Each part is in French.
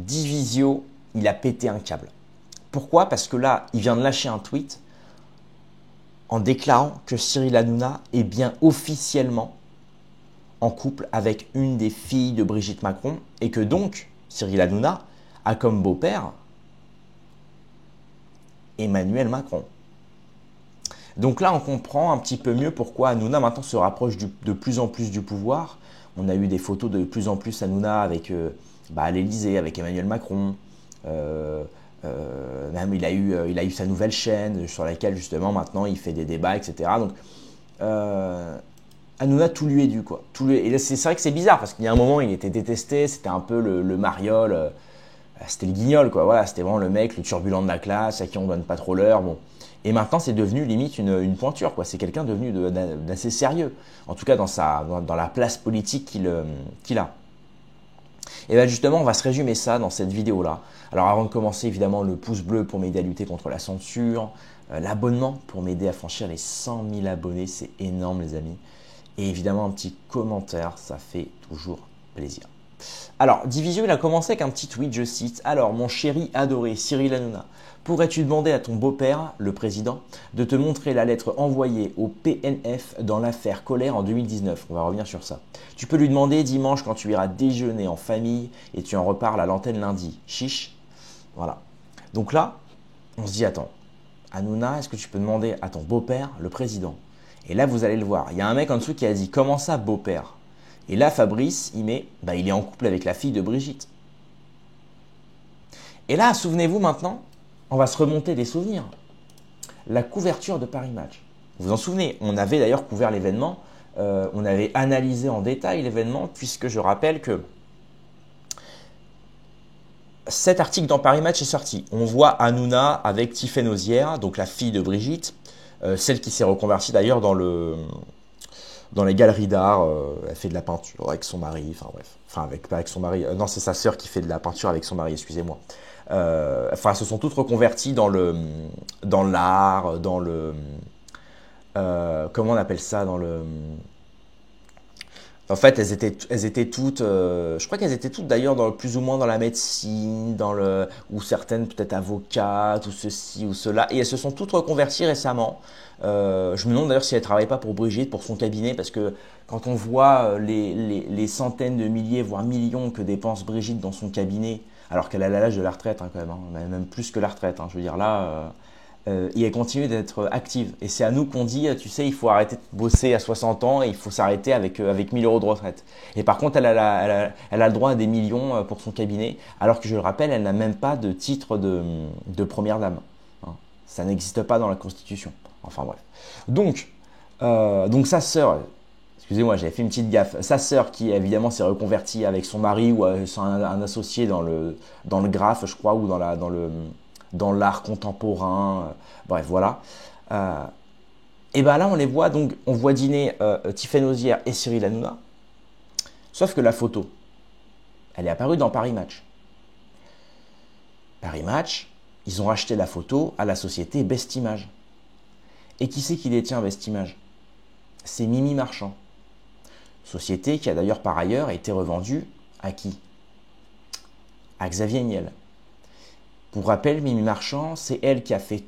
Divisio, il a pété un câble. Pourquoi? Parce que là, il vient de lâcher un tweet en déclarant que Cyril Hanouna est bien officiellement en couple avec une des filles de Brigitte Macron et que donc Cyril Hanouna a comme beau-père Emmanuel Macron. Donc là, on comprend un petit peu mieux pourquoi Hanouna maintenant se rapproche de plus en plus du pouvoir. On a eu des photos de plus en plus Hanouna avec à l'Élysée, avec Emmanuel Macron. Même il a eu sa nouvelle chaîne sur laquelle justement maintenant il fait des débats, etc. Donc Hanouna tout lui est dû quoi. Et c'est vrai que c'est bizarre parce qu'il y a un moment il était détesté, c'était un peu le mariole, c'était le guignol quoi. Voilà, c'était vraiment le mec, le turbulent de la classe à qui on donne pas trop l'heure. Bon. Et maintenant c'est devenu limite une pointure quoi. C'est quelqu'un devenu d'assez sérieux. En tout cas dans la place politique qu'il a. Et bien justement, on va se résumer ça dans cette vidéo-là. Alors avant de commencer, évidemment, le pouce bleu pour m'aider à lutter contre la censure, l'abonnement pour m'aider à franchir les 100 000 abonnés, c'est énorme les amis. Et évidemment, un petit commentaire, ça fait toujours plaisir. Alors, Divisio, il a commencé avec un petit tweet, je cite. Alors, mon chéri adoré, Cyril Hanouna, pourrais-tu demander à ton beau-père, le président, de te montrer la lettre envoyée au PNF dans l'affaire Colère en 2019? On va revenir sur ça. Tu peux lui demander dimanche quand tu iras déjeuner en famille et tu en reparles à l'antenne lundi. Chiche. Voilà. Donc là, on se dit, attends, Hanouna, est-ce que tu peux demander à ton beau-père, le président? Et là, vous allez le voir. Il y a un mec en dessous qui a dit, comment ça, beau-père? Et là, Fabrice, il met, il est en couple avec la fille de Brigitte. Et là, souvenez-vous maintenant, on va se remonter des souvenirs. La couverture de Paris Match. Vous vous en souvenez, on avait d'ailleurs couvert l'événement, on avait analysé en détail l'événement, puisque je rappelle que cet article dans Paris Match est sorti. On voit Hanouna avec Tiffaine Ozière, donc la fille de Brigitte, celle qui s'est reconvertie d'ailleurs dans les galeries d'art. Elle fait de la peinture avec son mari, enfin bref. Enfin, pas avec son mari, non, c'est sa sœur qui fait de la peinture avec son mari, excusez-moi. Elles se sont toutes reconverties dans l'art, dans le... comment on appelle ça, En fait, elles étaient toutes, je crois qu'elles étaient toutes d'ailleurs plus ou moins dans la médecine, ou certaines peut-être avocates, ou ceci ou cela, et elles se sont toutes reconverties récemment. Je me demande d'ailleurs si elles ne travaillent pas pour Brigitte, pour son cabinet, parce que quand on voit les centaines de milliers, voire millions que dépense Brigitte dans son cabinet, alors qu'elle a l'âge de la retraite quand même, même plus que la retraite, je veux dire là... et elle continue d'être active. Et c'est à nous qu'on dit, tu sais, il faut arrêter de bosser à 60 ans et il faut s'arrêter avec 1000 euros de retraite. Et par contre, elle a le droit à des millions pour son cabinet, alors que je le rappelle, elle n'a même pas de titre de première dame. Ça n'existe pas dans la Constitution. Enfin bref. Donc sa sœur, excusez-moi, j'avais fait une petite gaffe, sa sœur qui évidemment s'est reconvertie avec son mari ou un associé dans le graphe, je crois, ou dans l'art contemporain, bref, voilà. Et bien là, on les voit, donc on voit dîner Tiffaine Ozière et Cyril Hanouna, sauf que la photo, elle est apparue dans Paris Match. Paris Match, ils ont racheté la photo à la société Best Image. Et qui c'est qui détient Best Image? C'est Mimi Marchand. Société qui a d'ailleurs par ailleurs été revendue à qui? À Xavier Niel. Pour rappel, Mimi Marchand, c'est elle qui a fait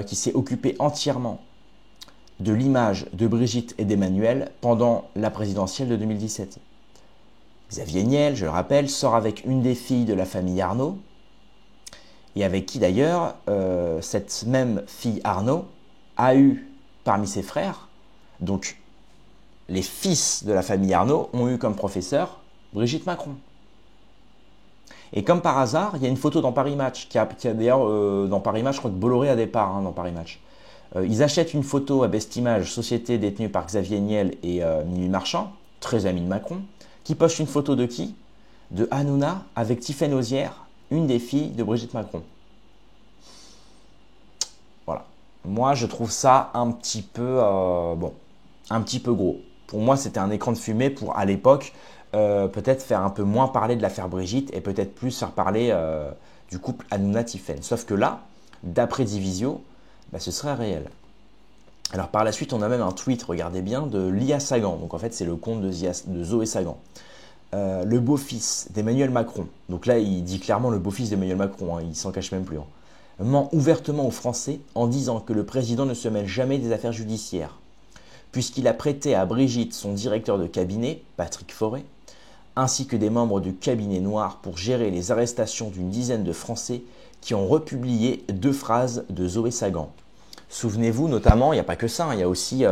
qui s'est occupée entièrement de l'image de Brigitte et d'Emmanuel pendant la présidentielle de 2017. Xavier Niel, je le rappelle, sort avec une des filles de la famille Arnaud, et avec qui d'ailleurs, cette même fille Arnaud a eu parmi ses frères, donc les fils de la famille Arnaud ont eu comme professeur Brigitte Macron. Et comme par hasard, il y a une photo dans Paris Match, qui a d'ailleurs, dans Paris Match, je crois que Bolloré a des parts dans Paris Match. Ils achètent une photo à Best Image, société détenue par Xavier Niel et Mimi Marchand, très amis de Macron, qui poste une photo de qui? De Hanouna avec Tiffaine Ozière, une des filles de Brigitte Macron. Voilà. Moi, je trouve ça un petit peu, un petit peu gros. Pour moi, c'était un écran de fumée pour, à l'époque, peut-être faire un peu moins parler de l'affaire Brigitte et peut-être plus faire parler du couple Hanouna-Tiffaine. Sauf que là, d'après Divisio, ce serait réel. Alors par la suite, on a même un tweet, regardez bien, de Lia Sagan. Donc en fait, c'est le compte de Zoé Sagan. le beau-fils d'Emmanuel Macron, donc là il dit clairement le beau-fils d'Emmanuel Macron, hein, il s'en cache même plus, hein, ment ouvertement aux Français en disant que le président ne se mêle jamais des affaires judiciaires, puisqu'il a prêté à Brigitte son directeur de cabinet, Patrick Forêt, ainsi que des membres du cabinet noir pour gérer les arrestations d'une dizaine de Français qui ont republié 2 phrases de Zoé Sagan. Souvenez-vous notamment, il n'y a pas que ça, hein, il y a aussi,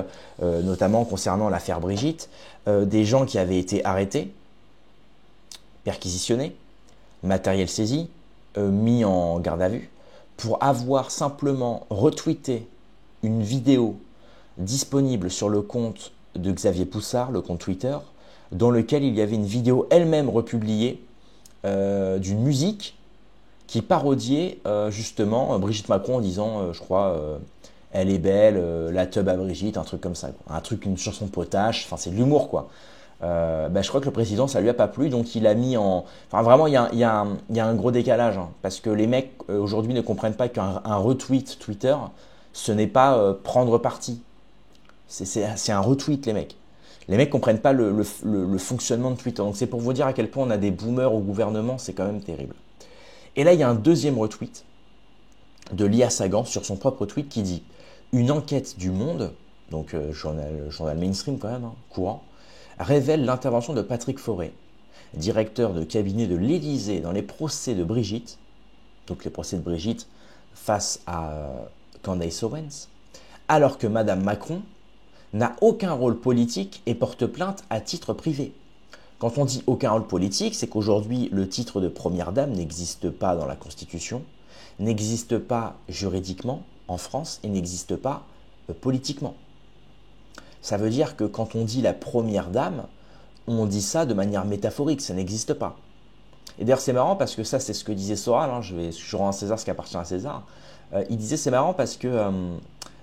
notamment concernant l'affaire Brigitte, des gens qui avaient été arrêtés, perquisitionnés, matériel saisi, mis en garde à vue, pour avoir simplement retweeté une vidéo disponible sur le compte de Xavier Poussard, le compte Twitter, dans lequel il y avait une vidéo elle-même republiée d'une musique qui parodiait justement Brigitte Macron en disant, je crois, elle est belle, la teub à Brigitte, un truc comme ça, quoi. Un truc, une chanson de potache, enfin c'est de l'humour quoi. Je crois que le président ça lui a pas plu, donc il a mis en... Enfin vraiment il y a un gros décalage, hein, parce que les mecs aujourd'hui ne comprennent pas qu'un retweet Twitter, ce n'est pas prendre parti. C'est un retweet les mecs. Les mecs comprennent pas le fonctionnement de Twitter. Donc c'est pour vous dire à quel point on a des boomers au gouvernement, c'est quand même terrible. Et là il y a un deuxième retweet de Lia Sagan sur son propre tweet qui dit « Une enquête du Monde », donc journal mainstream quand même, hein, courant, révèle l'intervention de Patrick Forêt, directeur de cabinet de l'Élysée dans les procès de Brigitte, donc les procès de Brigitte face à Candace Owens, alors que Madame Macron n'a aucun rôle politique et porte plainte à titre privé. Quand on dit aucun rôle politique, c'est qu'aujourd'hui le titre de première dame n'existe pas dans la Constitution, n'existe pas juridiquement en France et n'existe pas politiquement. Ça veut dire que quand on dit la première dame, on dit ça de manière métaphorique, ça n'existe pas. Et d'ailleurs c'est marrant parce que ça c'est ce que disait Soral, hein, je rends à César ce qui appartient à César. Il disait c'est marrant parce que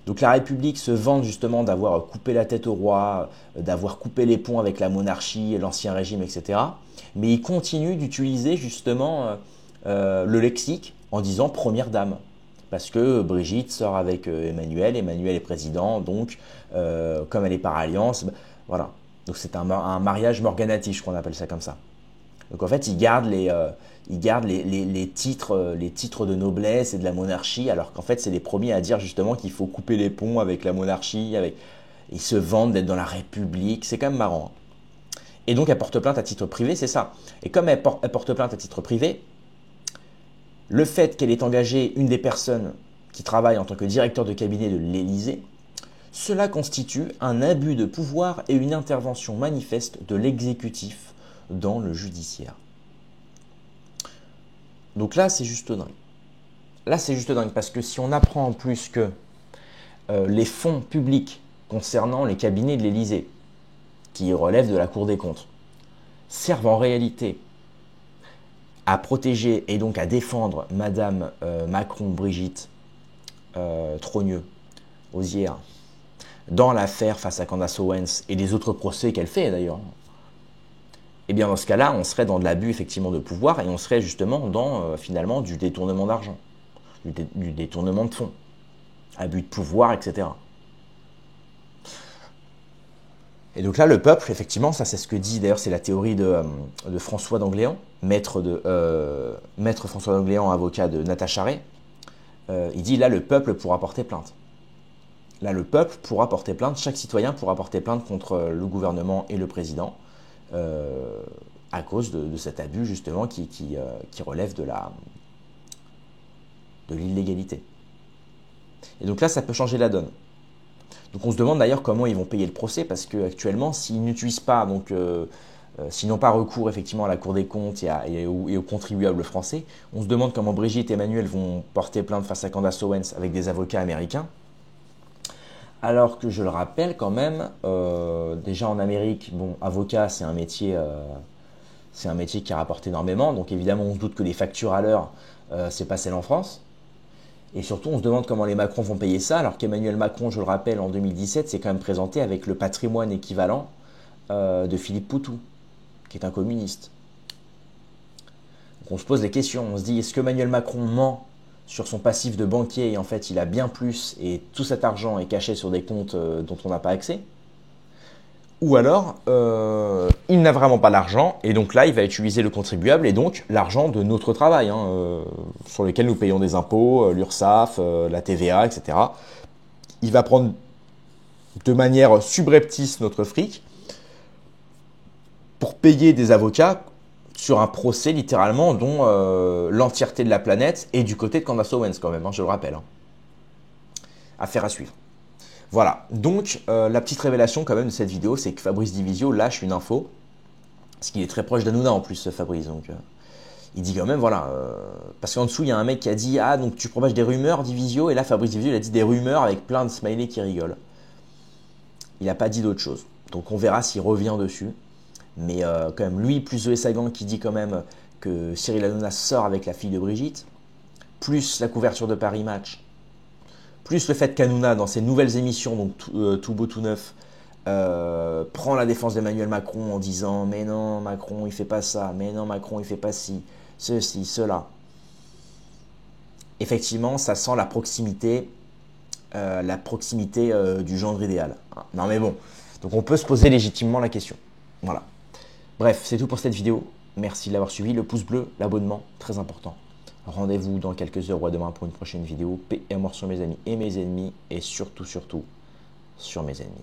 donc la République se vante justement d'avoir coupé la tête au roi, d'avoir coupé les ponts avec la monarchie, l'ancien régime, etc. Mais il continue d'utiliser justement le lexique en disant première dame. Parce que Brigitte sort avec Emmanuel, Emmanuel est président, donc comme elle est par alliance, voilà. Donc c'est un mariage morganatique, qu'on appelle ça comme ça. Donc en fait, ils gardent les titres de noblesse et de la monarchie, alors qu'en fait, c'est les premiers à dire justement qu'il faut couper les ponts avec la monarchie. Ils se vantent d'être dans la République, c'est quand même marrant. Hein. Et donc, elle porte plainte à titre privé, c'est ça. Et comme elle porte plainte à titre privé, le fait qu'elle ait engagé une des personnes qui travaille en tant que directeur de cabinet de l'Élysée, cela constitue un abus de pouvoir et une intervention manifeste de l'exécutif dans le judiciaire. Donc là, c'est juste dingue. Là, c'est juste dingue parce que si on apprend en plus que les fonds publics concernant les cabinets de l'Élysée, qui relèvent de la Cour des comptes, servent en réalité à protéger et donc à défendre Madame Macron, Brigitte Trogneux, Osière, dans l'affaire face à Candace Owens et les autres procès qu'elle fait d'ailleurs, et bien dans ce cas-là, on serait dans de l'abus effectivement de pouvoir et on serait justement dans finalement du détournement d'argent, du détournement de fonds, abus de pouvoir, etc. Et donc là, le peuple, effectivement, ça c'est ce que dit, d'ailleurs c'est la théorie de François d'Angléan, maître François d'Angléan, avocat de Natacha Ray. Il dit là, le peuple pourra porter plainte. Là, le peuple pourra porter plainte, chaque citoyen pourra porter plainte contre le gouvernement et le président à cause de cet abus justement qui relève de l'illégalité. Et donc là, ça peut changer la donne. Donc on se demande d'ailleurs comment ils vont payer le procès parce qu'actuellement, s'ils n'utilisent pas, donc s'ils n'ont pas recours effectivement à la Cour des comptes et aux contribuables français, on se demande comment Brigitte et Emmanuel vont porter plainte face à Candace Owens avec des avocats américains. Alors que je le rappelle quand même, déjà en Amérique, bon, avocat c'est un métier qui rapporte énormément, donc évidemment on se doute que les factures à l'heure, c'est pas celle en France. Et surtout, on se demande comment les Macron vont payer ça, alors qu'Emmanuel Macron, je le rappelle, en 2017, s'est quand même présenté avec le patrimoine équivalent de Philippe Poutou, qui est un communiste. Donc on se pose des questions, on se dit, est-ce que Emmanuel Macron ment sur son passif de banquier et en fait il a bien plus et tout cet argent est caché sur des comptes dont on n'a pas accès? Ou alors, il n'a vraiment pas l'argent, et donc là, il va utiliser le contribuable, et donc l'argent de notre travail, hein, sur lequel nous payons des impôts, l'URSSAF, la TVA, etc. Il va prendre de manière subreptice notre fric pour payer des avocats sur un procès littéralement dont l'entièreté de la planète est du côté de Candace Owens quand même, hein, je le rappelle. Hein. Affaire à suivre. Voilà, donc la petite révélation quand même de cette vidéo, c'est que Fabrice Divisio lâche une info, parce qu'il est très proche d'Hanouna en plus, Fabrice, donc il dit quand même, voilà, parce qu'en dessous il y a un mec qui a dit, ah donc tu propages des rumeurs Divisio, et là Fabrice Divisio il a dit des rumeurs avec plein de smileys qui rigolent. Il n'a pas dit d'autre chose, donc on verra s'il revient dessus, mais quand même lui plus Zoé Sagan qui dit quand même que Cyril Hanouna sort avec la fille de Brigitte, plus la couverture de Paris Match, plus le fait qu'Hanouna, dans ses nouvelles émissions, donc tout beau, tout neuf, prend la défense d'Emmanuel Macron en disant « Mais non, Macron, il fait pas ça. Mais non, Macron, il fait pas ci. Ceci, cela. » Effectivement, ça sent la proximité du gendre idéal. Non mais bon, donc on peut se poser légitimement la question. Voilà. Bref, c'est tout pour cette vidéo. Merci de l'avoir suivi. Le pouce bleu, l'abonnement, très important. Rendez-vous dans quelques heures ou à demain pour une prochaine vidéo. Paix et amour sur mes amis et mes ennemis. Et surtout, surtout, sur mes ennemis.